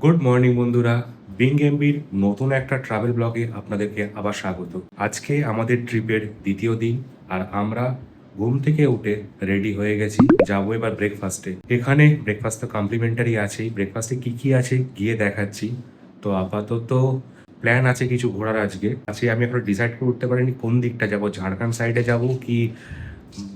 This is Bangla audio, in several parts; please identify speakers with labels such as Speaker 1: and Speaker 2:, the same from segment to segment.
Speaker 1: গুড মর্নিং বন্ধুরা, বিং এমবির নতুন একটা ট্রাভেল ব্লগে আপনাদেরকে আবার স্বাগত। আজকে আমাদের ট্রিপের দ্বিতীয় দিন, আর আমরা ঘুম থেকে উঠে রেডি হয়ে গেছি, যাবো এবার ব্রেকফাস্টে। এখানে ব্রেকফাস্ট তো কমপ্লিমেন্টারি আছেই, ব্রেকফাস্টে কি কি আছে গিয়ে দেখাচ্ছি। তো আপাতত প্ল্যান আছে কিছু ঘোরার আজকে আমি এখন ডিসাইড করে উঠতে পারিনি কোন দিকটা যাব, ঝাড়খণ্ড সাইডে যাব কি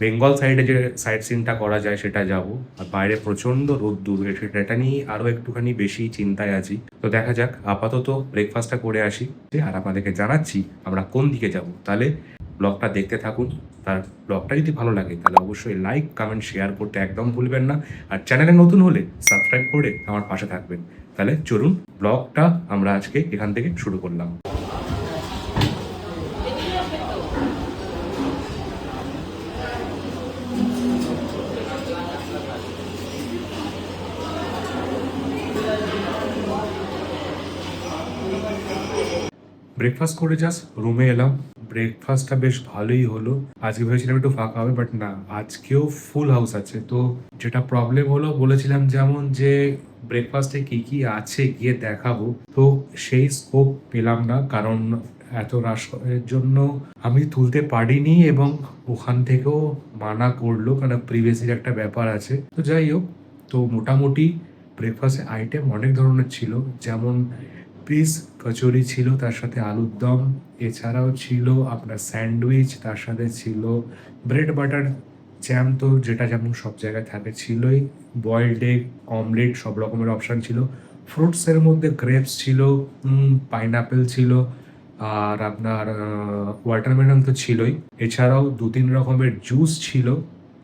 Speaker 1: বেঙ্গল সাইডে যে সাইড সিনটা করা যায় সেটা যাব। আর বাইরে প্রচণ্ড রোদ্দুর, এটা নিয়ে আরও একটুখানি বেশি চিন্তায় আছি। তো দেখা যাক, আপাতত ব্রেকফাস্টটা করে আসি আর আপনাদেরকে জানাচ্ছি আমরা কোন দিকে যাব। তাহলে ব্লগটা দেখতে থাকুন। তার ব্লগটা যদি ভালো লাগে তাহলে অবশ্যই লাইক কমেন্ট শেয়ার করতে একদম ভুলবেন না। আর চ্যানেলে নতুন হলে সাবস্ক্রাইব করে আমার পাশে থাকবেন। তাহলে চলুন, ব্লগটা আমরা আজকে এখান থেকে শুরু করলাম। ব্রেকফাস্ট করে জাস্ট রুমে এলাম। ব্রেকফাস্টটা বেশ ভালোই হলো। আজকে ভেবেছিলাম একটু ফাঁকা হবে, বাট না, আজকেও ফুল হাউস আছে। তো যেটা প্রবলেম হলো, বলেছিলাম যেমন যে ব্রেকফাস্টে কি কি আছে গিয়ে দেখাবো, তো সেই স্কোপ পেলাম না, কারণ এত রাশের জন্য আমি তুলতে পারিনি এবং ওখান থেকেও মানা করলো, কারণ প্রিভিয়াসের একটা ব্যাপার আছে। তো যাই হোক, তো মোটামুটি ব্রেকফাস্টের আইটেম অনেক ধরনের ছিল, যেমন পিস কচুরি ছিল, তার সাথে আলুর দম, এছাড়াও ছিল আপনার স্যান্ডউইচ, তার সাথে ছিল ব্রেড বাটার জ্যাম, তো যেটা যেমন সব জায়গায় থাকে ছিলই, বয়েলড এগ, অমলেট, সব রকমের অপশান ছিল। ফ্রুটসের মধ্যে গ্রেপস ছিল, পাইনাপেল ছিল, আর আপনার ওয়াটারমেলন তো ছিলই। এছাড়াও 2-3 রকমের জুস ছিল,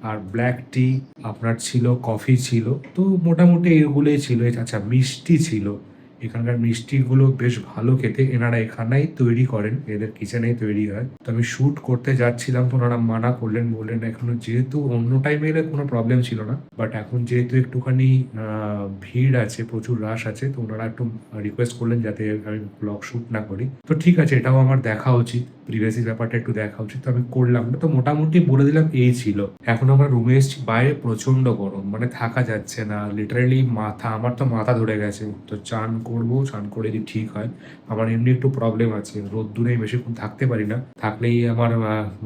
Speaker 1: আর ব্ল্যাক টি আপনার ছিল, কফি ছিল। তো মোটামুটি এগুলোই ছিল। আচ্ছা, মিষ্টি ছিল। এখানকার মিষ্টিগুলো বেশ ভালো খেতে, এনারা এখানেই তৈরি করেন, এদের কিচেনেই তৈরি হয়। তো আমি শ্যুট করতে যাচ্ছিলাম, তো ওনারা মানা করলেন, বললেন এখনো, যেহেতু অন্য টাইমে এলে কোনো প্রবলেম ছিল না, বাট এখন যেহেতু একটুখানি ভিড় আছে, প্রচুর রাশ আছে, তো ওনারা একটু রিকোয়েস্ট করলেন যাতে আমি ব্লগ শ্যুট না করি। তো ঠিক আছে, এটাও আমার দেখা উচিত, প্রিভিয়াসি ব্যাপারটা একটু দেখা উচিত, তো আমি করলাম না। তো মোটামুটি বলে দিলাম এই ছিল। এখন আমরা রুমে এসেছি, বাইরে প্রচন্ড গরম, মানে থাকা যাচ্ছে না, লিটারালি আমার তো মাথা ধরে গেছে। তো চান করবো, চান করে যদি ঠিক হয়, আমার এমনি একটু প্রবলেম আছে, রোদ্দুরে বেশিক্ষণ থাকতে পারি না, থাকলেই আমার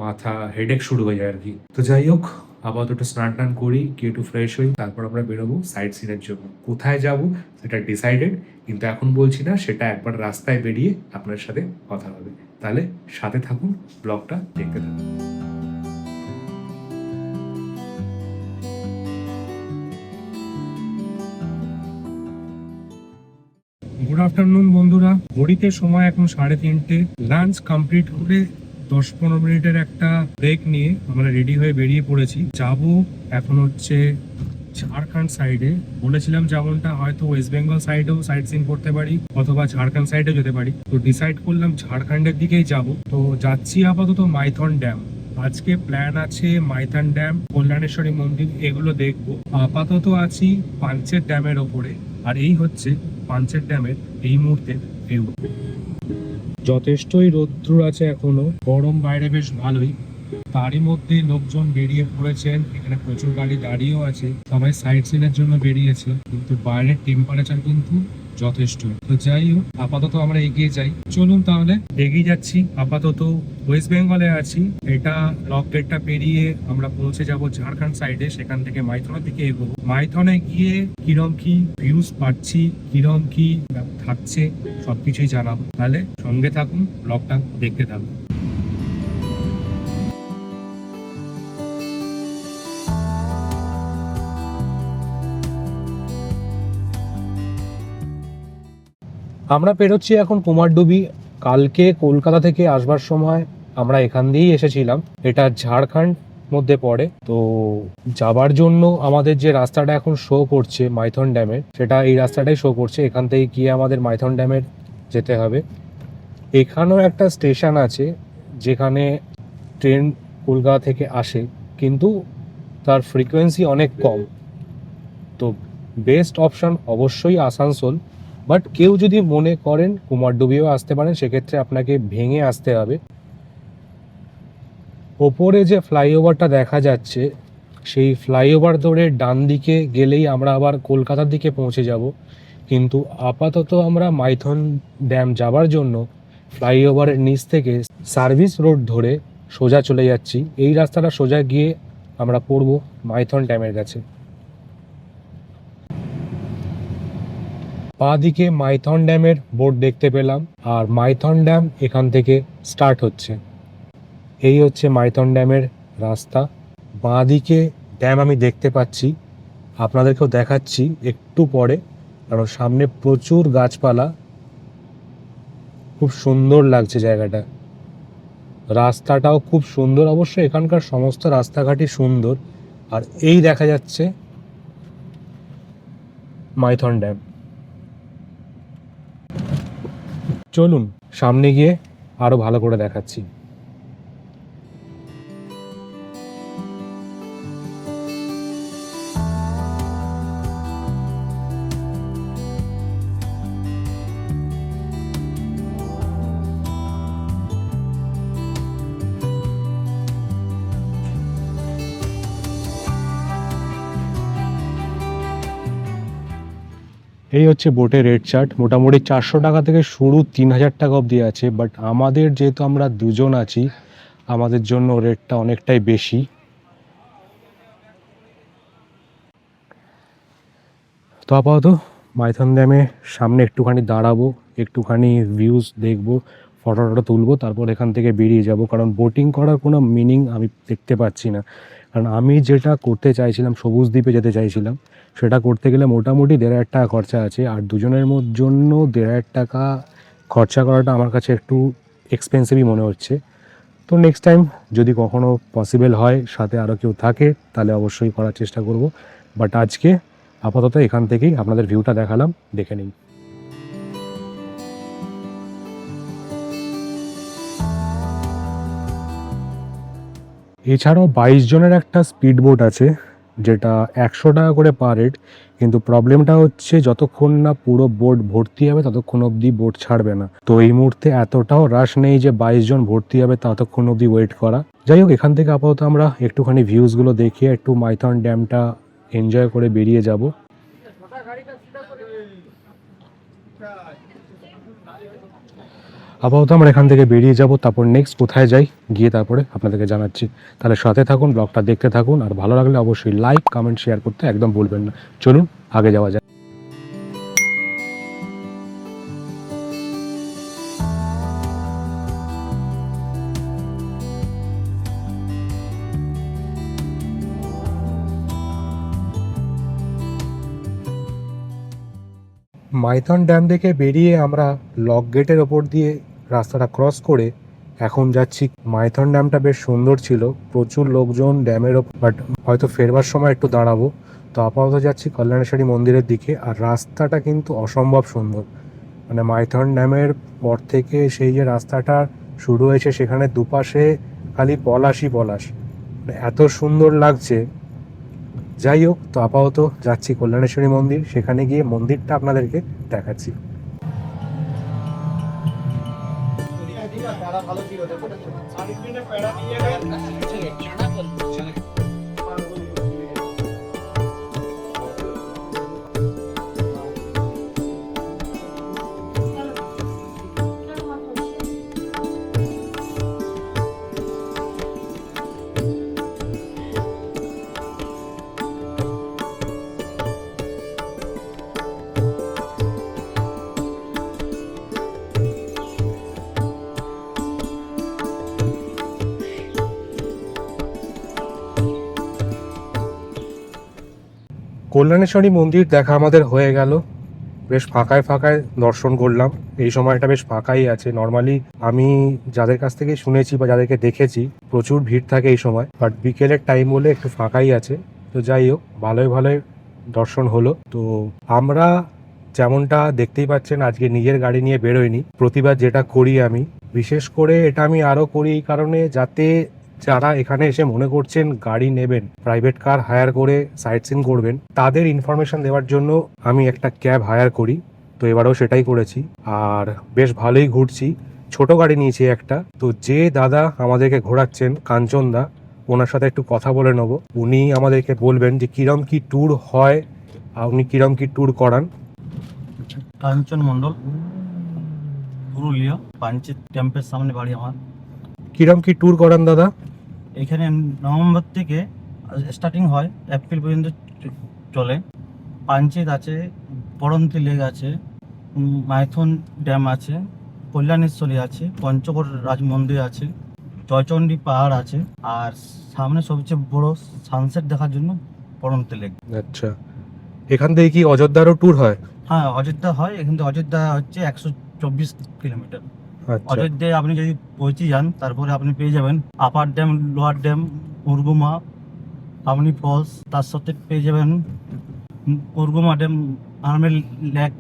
Speaker 1: মাথা হেডেক শুরু হয়ে যায় আর কি। তো যাই হোক, আপাতত স্নান টান করি, গিয়ে একটু ফ্রেশ হই, তারপর আমরা বেরোবো সাইট সিনের জন্য। কোথায় যাব সেটা ডিসাইডেড, কিন্তু এখন বলছি না, সেটা একবার রাস্তায় বেরিয়ে আপনার সাথে কথা হবে। তাহলে সাথে থাকুন, ব্লগটা দেখতে থাকুন। গুড আফটারনুন বন্ধুরা, ঘড়িতে সময় এখন 3:30। লাঞ্চ কমপ্লিট করে 10-15 মিনিটের একটা ব্রেক নিয়ে আমরা রেডি হয়ে বেরিয়ে পড়েছি। যাব এখন হচ্ছে ঝাড়খণ্ড সাইডে। বলেছিলাম যেমনটা, হয়তো ওয়েস্ট বেঙ্গল সাইডেও সাইট সিন করতে পারি, অথবা ঝাড়খণ্ড সাইডেও যেতে পারি। তো ডিসাইড করলাম ঝাড়খণ্ডের দিকেই যাব। তো যাচ্ছি আপাতত মাইথন ড্যাম। আজকে প্ল্যান আছে মাইথন ড্যাম, কল্যাণেশ্বরী মন্দির, এগুলো দেখবো। আপাতত আছি পাঞ্চের ড্যামের ওপরে, আর এই হচ্ছে পাঞ্চের ড্যামের এই মুহূর্তে ভিউ। যথেষ্টই রৌদ্র আছে এখনো, গরম বাইরে বেশ ভালোই, তারই মধ্যে লোকজন বেরিয়ে পড়েছেন। এখানে প্রচুর গাড়ি দাঁড়িয়েও আছে, সবাই সাইট সিনের জন্য বেরিয়েছে, কিন্তু বাইরের টেম্পারেচার কিন্তু যথেষ্ট। তো যাই হোক, আপাতত আমরা এগিয়ে যাই। চলুন তাহলে, এগিয়ে যাচ্ছি। আপাতত ওয়েস্ট বেঙ্গলে আছি, এটা লক গেটটা পেরিয়ে আমরা পৌঁছে যাব ঝাড়খণ্ড সাইডে, সেখান থেকে মাইথনের দিকে এগোবো। মাইথনে গিয়ে কিরম কি ভিউজ পাচ্ছি, কিরম কি থাকছে, সবকিছুই জানাবো। তাহলে সঙ্গে থাকুন, ব্লগটা দেখতে থাকুন। আমরা পেরোচ্ছি এখন কুমারডুবি। কালকে কলকাতা থেকে আসবার সময় আমরা এখান দিয়েই এসেছিলাম, এটা ঝাড়খণ্ড মধ্যে পড়ে। তো যাবার জন্য আমাদের যে রাস্তাটা এখন শো করছে মাইথন ড্যামের, সেটা এই রাস্তাটাই শো করছে। এখান থেকে গিয়ে আমাদের মাইথন ড্যামের যেতে হবে। এখানেও একটা স্টেশন আছে যেখানে ট্রেন কলকাতা থেকে আসে, কিন্তু তার ফ্রিকোয়েন্সি অনেক কম। তো বেস্ট অপশান অবশ্যই আসানসোল, বাট কেউ যদি মনে করেন কুমারডুবিও আসতে পারেন, সেক্ষেত্রে আপনাকে ভেঙে আসতে হবে। ওপরে যে ফ্লাইওভারটা দেখা যাচ্ছে, সেই ফ্লাইওভার ধরে ডান দিকে গেলেই আমরা আবার কলকাতার দিকে পৌঁছে যাব।
Speaker 2: কিন্তু আপাতত আমরা মাইথন ড্যাম যাবার জন্য ফ্লাইওভারের নিচ থেকে সার্ভিস রোড ধরে সোজা চলে যাচ্ছি। এই রাস্তাটা সোজা গিয়ে আমরা পড়ব মাইথন ড্যামের কাছে। বাঁ দিকে মাইথন ড্যামের বোর্ড দেখতে পেলাম, আর মাইথন ড্যাম এখান থেকে স্টার্ট হচ্ছে। এই হচ্ছে মাইথন ড্যামের রাস্তা। বাঁ দিকে ড্যাম আমি দেখতে পাচ্ছি, আপনাদেরকেও দেখাচ্ছি একটু পরে, কারণ সামনে প্রচুর গাছপালা, খুব সুন্দর লাগছে জায়গাটা। রাস্তাটাও খুব সুন্দর, অবশ্য এখানকার সমস্ত রাস্তাঘাটই সুন্দর। আর এই দেখা যাচ্ছে মাইথন ড্যাম। চলুন সামনে গিয়ে আরো ভালো করে দেখাচ্ছি। এই হচ্ছে বোটের রেট চার্ট। মোটামুটি 400 টাকা থেকে শুরু, 3000 টাকা অবধি আছে। বাট আমাদের যেহেতু আমরা দুজন আছি, আমাদের জন্য রেটটা অনেকটাই বেশি। তো আপাতত মাইথন ড্যামে সামনে একটুখানি দাঁড়াবো, একটুখানি ভিউজ দেখবো, ফটো টটো তুলবো, তারপর এখান থেকে বেরিয়ে যাব। কারণ বোটিং করার কোনো মিনিং আমি দেখতে পাচ্ছি না। কারণ আমি যেটা করতে চাইছিলাম, সবুজ দ্বীপে যেতে চাইছিলাম, সেটা করতে গেলে মোটামুটি 1500 টাকা খরচা আছে। আর দুজনের জন্য 1500 টাকা খরচা করাটা আমার কাছে একটু এক্সপেন্সিভই মনে হচ্ছে। তো নেক্সট টাইম যদি কখনো পসিবল হয়, সাথে আরও কেউ থাকে, তাহলে অবশ্যই করার চেষ্টা করব। বাট আজকে আপাতত এখান থেকেই আপনাদের ভিউটা দেখালাম, দেখে নিন। এছাড়াও 22 জনের একটা স্পিড বোট আছে, যেটা 100 টাকা করে পার হেড। কিন্তু প্রবলেমটা হচ্ছে যতক্ষণ না পুরো বোট ভর্তি হবে ততক্ষণ অবধি বোট ছাড়বে না। তো এই মুহূর্তে এতটাও রাশ নেই যে 22 জন ভর্তি হবে ততক্ষণ অবধি ওয়েট করা। যাই হোক, এখান থেকে আপাতত আমরা একটুখানি ভিউজগুলো দেখিয়ে একটু মাইথন ড্যামটা এনজয় করে বেরিয়ে যাব। আপাতত আমরা এখান থেকে বেরিয়ে যাব, তারপর নেক্সট কোথায় যাই গিয়ে তারপরে আপনাদেরকে জানাচ্ছি। তাহলে সাথে থাকুন, ব্লগটা দেখতে থাকুন, আর ভালো লাগলে অবশ্যই লাইক, কমেন্ট, শেয়ার করতে একদম ভুলবেন না। চলুন আগে যাওয়া যায়। মাইথন ড্যাম থেকে বেরিয়ে আমরা লক গেটের ওপর দিয়ে রাস্তাটা ক্রস করে এখন যাচ্ছি। মাইথন ড্যামটা বেশ সুন্দর ছিল, প্রচুর লোকজন ড্যামের ওপর, বাট হয়তো ফেরবার সময় একটু দাঁড়াবো। তো আপাতত যাচ্ছি কল্যাণেশ্বরী মন্দিরের দিকে। আর রাস্তাটা কিন্তু অসম্ভব সুন্দর, মানে মাইথন ড্যামের পর থেকে সেই যে রাস্তাটা শুরু হয়েছে, সেখানে দুপাশে খালি পলাশই পলাশ, মানে এত সুন্দর লাগছে। যাই হোক, তো আপাতত যাচ্ছি কল্যাণেশ্বরী মন্দির, সেখানে গিয়ে মন্দিরটা আপনাদেরকে দেখাচ্ছি। কল্যাণেশ্বরী মন্দির দেখা আমাদের হয়ে গেল। বেশ ফাঁকায় ফাঁকায় দর্শন করলাম, এই সময়টা বেশ ফাঁকাই আছে। নর্মালি আমি যাদের কাছ থেকে শুনেছি বা যাদেরকে দেখেছি, প্রচুর ভিড় থাকে এই সময়, বাট বিকেলের টাইম বলে একটু ফাঁকাই আছে। তো যাই হোক, ভালোই ভালোই দর্শন হলো। তো আমরা যেমনটা দেখতেই পাচ্ছেন, আজকে নিজের গাড়ি নিয়ে বেরোয়নি। প্রতিবার যেটা করি আমি, বিশেষ করে এটা আমি আরও করি এই কারণে, যাতে যারা এখানে এসে মনে করছেন গাড়ি নেবেন, প্রাইভেট কার হায়ার করে সাইট সিন করবেন, তাদের ইনফরমেশন দেওয়ার জন্য আমি একটা ক্যাব হায়ার করি। তো এবারেও সেটাই করেছি, আর বেশ ভালোই ঘুরছি। ছোট গাড়ি নিয়েছি একটা। তো যে দাদা আমাদেরকে ঘোরাচ্ছেন, কাঞ্চন দা, ওনার সাথে একটু কথা বলে নেবো। উনি আমাদেরকে বলবেন যে কিরম কি ট্যুর হয় আর উনি কিরম কি ট্যুর করান।
Speaker 3: কাঞ্চন মণ্ডল, পুরুলিয়া, পাঞ্চেত ক্যাম্পের সামনে বাড়ি আমার।
Speaker 2: কিরম কি ট্যুর করান দাদা?
Speaker 3: এখানে নভেম্বর থেকে স্টার্টিং হয়, এপ্রিল পর্যন্ত চলে। পাঞ্চেত আছে, পড়ন্তি লেক আছে, মাইথন ড্যাম আছে, কল্যাণেশ্বরী আছে, পঞ্চকোট রাজ মন্দির আছে, জয়চণ্ডী পাহাড় আছে, আর সামনে সবচেয়ে বড় সানসেট দেখার জন্য পড়ন্তি লেক।
Speaker 2: আচ্ছা, এখান থেকে কি অযোধ্যারও ট্যুর হয়?
Speaker 3: হ্যাঁ, অযোধ্যা হয়। এখান থেকে অযোধ্যা হচ্ছে 124 কিলোমিটার।
Speaker 2: আচ্ছা,
Speaker 3: অযোধ্যায় আপনি যদি পৌঁছে যান, তারপরে আপনি পেয়ে যাবেন upper dam, lower dam, Murguma, Amni falls, তার সাথে পেয়ে যাবেন মুরগুমা ড্যাম, আর্মেল লেক।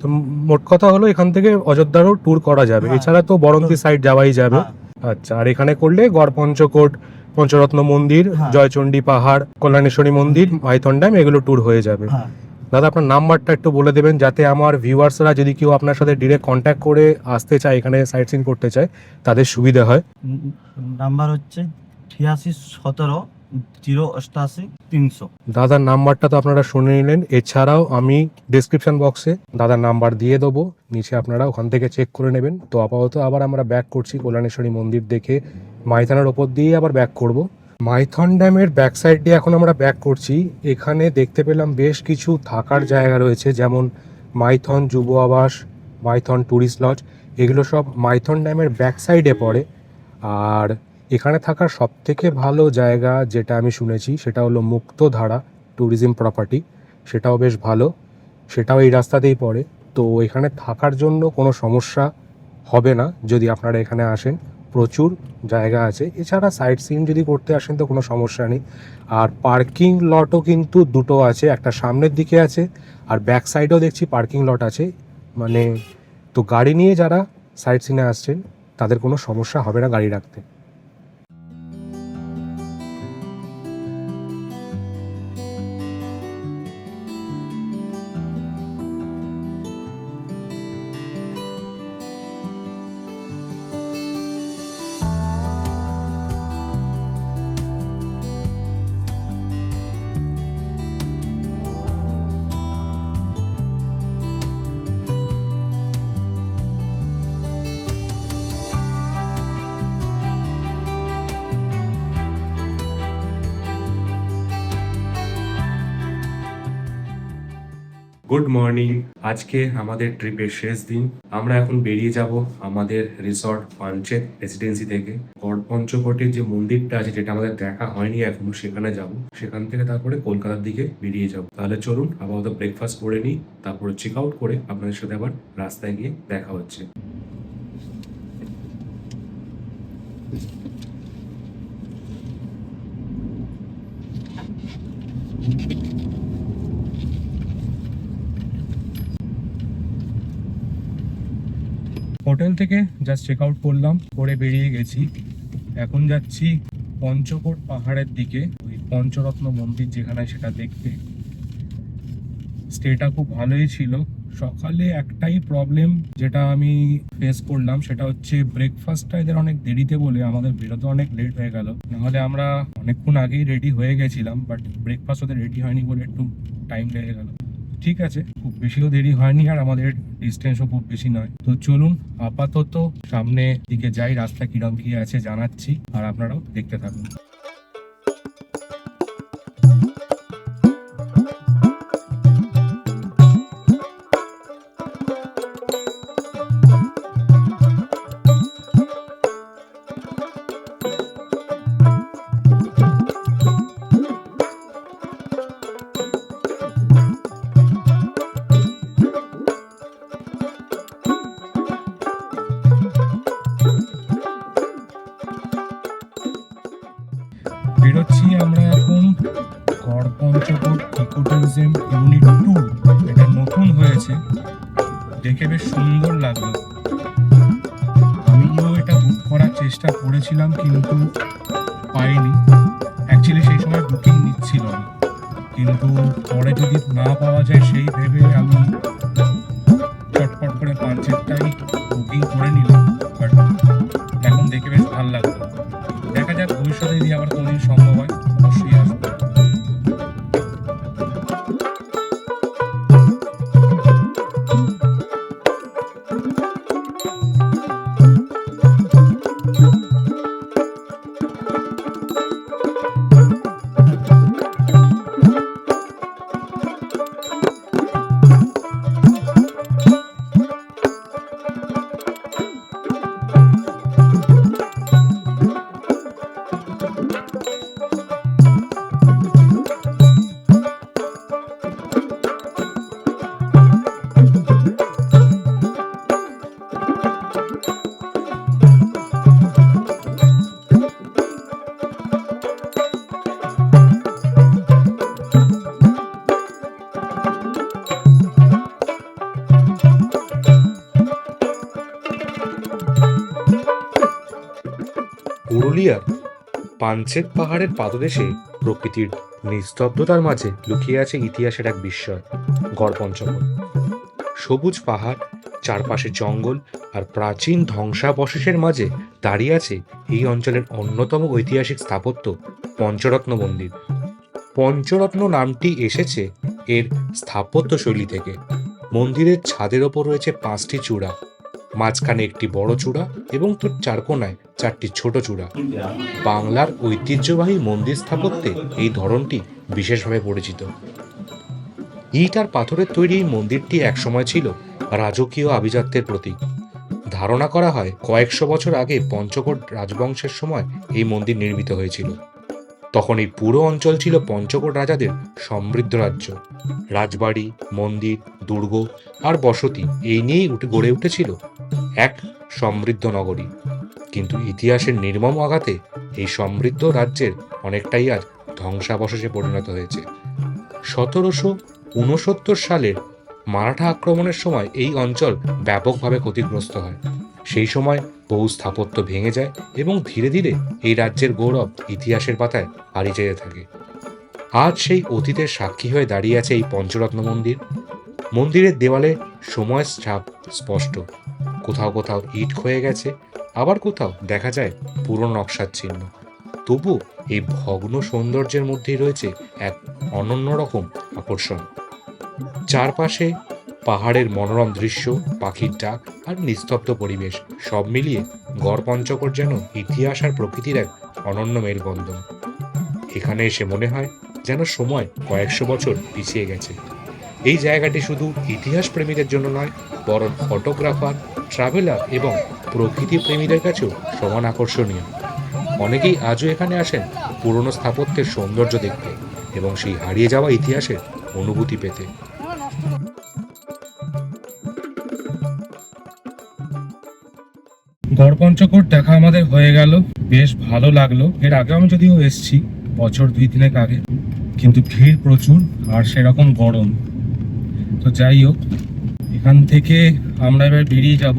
Speaker 2: তো মোট কথা হলো এখান থেকে অযোধ্যারও ট্যুর করা যাবে।
Speaker 3: হ্যাঁ।
Speaker 2: এছাড়া তো বরন্তি সাইড যাওয়াই যাবে।
Speaker 3: হ্যাঁ,
Speaker 2: আচ্ছা, আর এখানে করলে গড় পঞ্চকোট, পঞ্চরত্ন মন্দির,
Speaker 3: হ্যাঁ।
Speaker 2: জয়চণ্ডী পাহাড়, কল্যাণেশ্বরী মন্দির, মাইথন ড্যাম, এগুলো ট্যুর হয়ে যাবে।
Speaker 3: হ্যাঁ।
Speaker 2: দাদা, আপনার নাম্বারটা একটু বলে দেবেন, যাতে আমার ভিউয়ার্সরা যদি কেউ আপনার সাথে ডিরেক্ট কন্ট্যাক্ট করে আসতে চায়, এখানে সাইট সিন করতে চায়, তাদের সুবিধা হয়।
Speaker 3: নাম্বার হচ্ছে 8617 088 300।
Speaker 2: দাদার নাম্বারটা তো আপনারা শুনে নিলেন। এছাড়াও আমি ডেসক্রিপশন বক্সে দাদার নাম্বার দিয়ে দেবো, নিচে আপনারা ওখান থেকে চেক করে নেবেন। তো আপাতত আবার আমরা ব্যাক করছি কল্যাণেশ্বরী মন্দির দেখে, মাইথনের ওপর দিয়ে আবার ব্যাক করব। মাইথন ড্যামের ব্যাক সাইড দিয়ে এখন আমরা ব্যাক করছি। এখানে দেখতে পেলাম বেশ কিছু থাকার জায়গা রয়েছে, যেমন মাইথন যুব আবাস, মাইথন ট্যুরিস্ট লজ, এগুলো সব মাইথন ড্যামের ব্যাক সাইডে পড়ে। আর এখানে থাকার সবথেকে ভালো জায়গা যেটা আমি শুনেছি, সেটা হলো মুক্তধারা ট্যুরিজম প্রপার্টি। সেটাও বেশ ভালো, সেটাও এই রাস্তাতেই পড়ে। তো এখানে থাকার জন্য কোনো সমস্যা হবে না যদি আপনারা এখানে আসেন, প্রচুর জায়গা আছে। এছাড়া সাইট সিন যদি করতে আসেন তো কোনো সমস্যা নেই। আর পার্কিং লটও কিন্তু দুটো আছে, একটা সামনের দিকে আছে আর ব্যাক সাইডেও দেখছি পার্কিং লট আছে। মানে তো গাড়ি নিয়ে যারা সাইট সিনে আসছেন তাদের কোনো সমস্যা হবে না গাড়ি রাখতে।
Speaker 1: Good morning. আজকে আমাদের ট্রিপের শেষ দিন। আমরা এখন বেরিয়ে যাব আমাদের রিসর্ট পাঞ্চেত রেসিডেন্সি থেকে। গড় পঞ্চকোটের যে মন্দিরটা আছে, যেটা আমাদের দেখা হয়নি এখনো, সেখানে যাব। সেখান থেকে তারপরে কলকাতার দিকে বেরিয়ে যাব। তাহলে চলুন আপাতত ব্রেকফাস্ট করে নিই, তারপরে চেক আউট করে আপনাদের সাথে আবার রাস্তায় গিয়ে দেখা হচ্ছে।
Speaker 2: হোটেল থেকে জাস্ট চেক আউট করলাম, করে বেরিয়ে গেছি। এখন যাচ্ছি পঞ্চকোট পাহাড়ের দিকে, ওই পঞ্চরত্ন মন্দির যেখানে, সেটা দেখতে। স্টেটা খুব ভালোই ছিল। সকালে একটাই প্রবলেম যেটা আমি ফেস করলাম, সেটা হচ্ছে ব্রেকফাস্টটা এদের অনেক দেরিতে বলে আমাদের বেরোতে অনেক লেট হয়ে গেল। নাহলে আমরা অনেকক্ষণ আগেই রেডি হয়ে গেছিলাম, বাট ব্রেকফাস্ট ওদের রেডি হয়নি বলে একটু টাইম লেগে গেল। ঠিক আছে, খুব বেশিও দেরি হয়নি, আর আমাদের ডিস্টেন্সও খুব বেশি নয়। তো চলুন আপাতত সামনে দিকে যাই, রাস্তা কিরম কি আছে জানাচ্ছি, আর আপনারাও দেখতে থাকুন। বেরোচ্ছি আমরা এখন গড় পঞ্চকোট ইকো ট্যুরিজম ইউনিট 2। এটা নতুন হয়েছে, দেখে বেশ সুন্দর লাগলো। আমিও এটা বুক করার চেষ্টা করেছিলাম কিন্তু পাইনি। অ্যাকচুয়ালি সেই সময় বুকিং নিচ্ছিল না, কিন্তু পরে যদি না পাওয়া যায় সেই ভেবে আমি চটপট করে পাঞ্চেতটাই বুকিং করে নিলাম। বাট এখন দেখে বেশ ভালো লাগলো। দেখা যাক ভবিষ্যতে যদি আবার কোনোদিন সম্ভব হয়, অবশ্যই আসবো। পাঞ্চেত পাহাড়ের পাদদেশে প্রকৃতির নিস্তব্ধতার মাঝে লুকিয়ে আছে ইতিহাসের এক বিস্ময়, গড়পঞ্চকোট। সবুজ পাহাড়, চারপাশে জঙ্গল আর প্রাচীন ধ্বংসাবশেষের মাঝে দাঁড়িয়ে আছে এই অঞ্চলের অন্যতম ঐতিহাসিক স্থাপত্য পঞ্চরত্ন মন্দির। পঞ্চরত্ন নামটি এসেছে এর স্থাপত্য শৈলী থেকে। মন্দিরের ছাদের ওপর রয়েছে 5টি চূড়া, মাঝখানে একটি বড় চূড়া এবং তার চারকোনায় 4টি ছোট চূড়া। বাংলার ঐতিহ্যবাহী মন্দির স্থাপত্যে এই ধরনটি বিশেষভাবে পরিচিত। ইট আর পাথরের তৈরি এই মন্দিরটি একসময় ছিল রাজকীয় আভিজাত্যের প্রতীক। ধারণা করা হয় কয়েকশো বছর আগে পঞ্চকোট রাজবংশের সময় এই মন্দির নির্মিত হয়েছিল। তখন এই পুরো অঞ্চল ছিল পঞ্চকোট রাজাদের সমৃদ্ধ রাজ্য। রাজবাড়ি, মন্দির, দুর্গ আর বসতি এই নিয়েই গড়ে উঠেছিল এক সমৃদ্ধ নগরী। কিন্তু ইতিহাসের নির্মম আঘাতে এই সমৃদ্ধ রাজ্যের অনেকটাই আজ ধ্বংসাবশেষে পরিণত হয়েছে। 1769 সালের মারাঠা আক্রমণের সময় এই অঞ্চল ব্যাপকভাবে ক্ষতিগ্রস্ত হয়। সেই সময় বহু স্থাপত্য ভেঙে যায় এবং ধীরে ধীরে এই রাজ্যের গৌরব ইতিহাসের পাতায় হারিয়ে যেতে থাকে। আজ সেই অতীতের সাক্ষী হয়ে দাঁড়িয়ে আছে এই পঞ্চরত্ন মন্দির। মন্দিরের দেওয়ালে সময়ের ছাপ স্পষ্ট। কোথাও কোথাও ইট ক্ষয়ে গেছে, আবার কোথাও দেখা যায় পুরনো নকশার চিহ্ন। তবু এই ভগ্ন সৌন্দর্যের মধ্যেই রয়েছে এক অনন্য রকম আকর্ষণ। চারপাশে পাহাড়ের মনোরম দৃশ্য, পাখির ডাক আর নিস্তব্ধ পরিবেশ সব মিলিয়ে গড়পঞ্চকোট যেন ইতিহাস আর প্রকৃতির এক অনন্য মেলবন্ধন। এখানে এসে মনে হয় যেন সময় কয়েকশো বছর পিছিয়ে গেছে। এই জায়গাটি শুধু ইতিহাস প্রেমীদের জন্য নয়, বরং ফটোগ্রাফার, ট্রাভেলার এবং প্রকৃতি প্রেমীদের কাছেও সমান আকর্ষণীয়। অনেকেই আজও এখানে আসেন পুরনো স্থাপত্যের সৌন্দর্য দেখতে এবং সেই হারিয়ে যাওয়া ইতিহাসের অনুভূতি পেতে।
Speaker 1: গড়পঞ্চকোট দেখা আমাদের হয়ে গেল, বেশ ভালো লাগলো। এর আগে আমি যদিও এসেছি বছর 2-3 আগে, কিন্তু ভিড় প্রচুর আর সেরকম গরম। তো যাই হোক, এখান থেকে আমরা এবার বেরিয়ে যাব,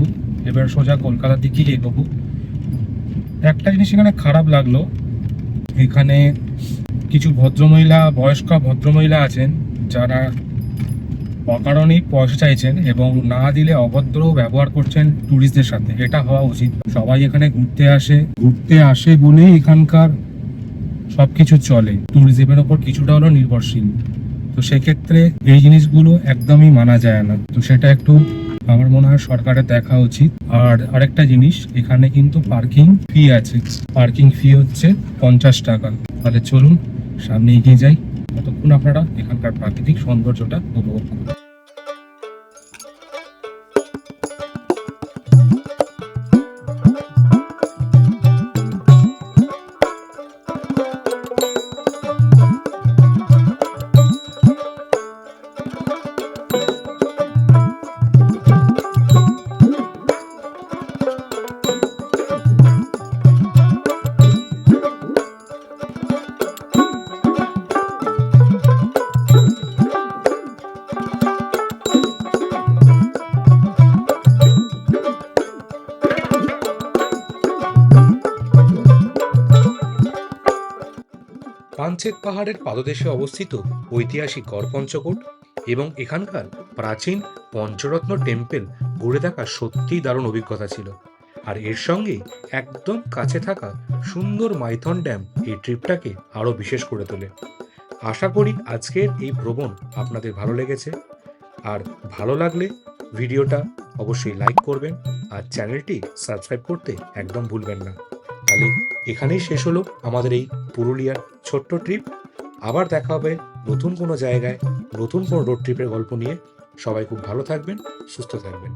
Speaker 1: এবার সোজা কলকাতার দিকেই এগোবো। একটা জিনিস এখানে খারাপ লাগলো, এখানে কিছু ভদ্রমহিলা, বয়স্ক ভদ্রমহিলা আছেন যারা অকারণেই পয়সা চাইছেন এবং না দিলে অভদ্র ব্যবহার করছেন ট্যুরিস্টদের সাথে। এটা হওয়া উচিত। সবাই এখানে ঘুরতে আসে বলেই এখানকার সবকিছু চলে, ট্যুরিজমের ওপর কিছুটা হলেও নির্ভরশীল। তো সেক্ষেত্রে এই জিনিসগুলো একদমই মানা যায় না। তো সেটা একটু আমার মনে হয় সরকারের দেখা উচিত। আর আরেকটা জিনিস, এখানে কিন্তু পার্কিং ফি আছে। পার্কিং ফি হচ্ছে 50 টাকা। তাহলে চলুন সামনে এগিয়ে যাই, ততক্ষণ আপনারা এখানকার প্রাকৃতিক সৌন্দর্যটা উপভোগ করুন।
Speaker 2: পাঞ্চেত পাহাড়ের পাদদেশে অবস্থিত ঐতিহাসিক গড়পঞ্চকোট এবং এখানকার প্রাচীন পঞ্চরত্ন টেম্পল ঘুরে দেখা সত্যিই দারুণ অভিজ্ঞতা ছিল। আর এর সঙ্গে একদম কাছে থাকা সুন্দর মাইথন ড্যাম এই ট্রিপটাকে আরও বিশেষ করে তোলে। আশা করি আজকের এই ভ্রমণ আপনাদের ভালো লেগেছে। আর ভালো লাগলে ভিডিওটা অবশ্যই লাইক করবেন আর চ্যানেলটি সাবস্ক্রাইব করতে একদম ভুলবেন না। তাহলে এখানেই শেষ হলো আমাদের এই পুরুলিয়ার ছোট্ট ট্রিপ। আবার দেখা হবে নতুন কোনো জায়গায়, নতুন কোনো রোড ট্রিপের গল্প নিয়ে। সবাই খুব ভালো থাকবেন, সুস্থ থাকবেন।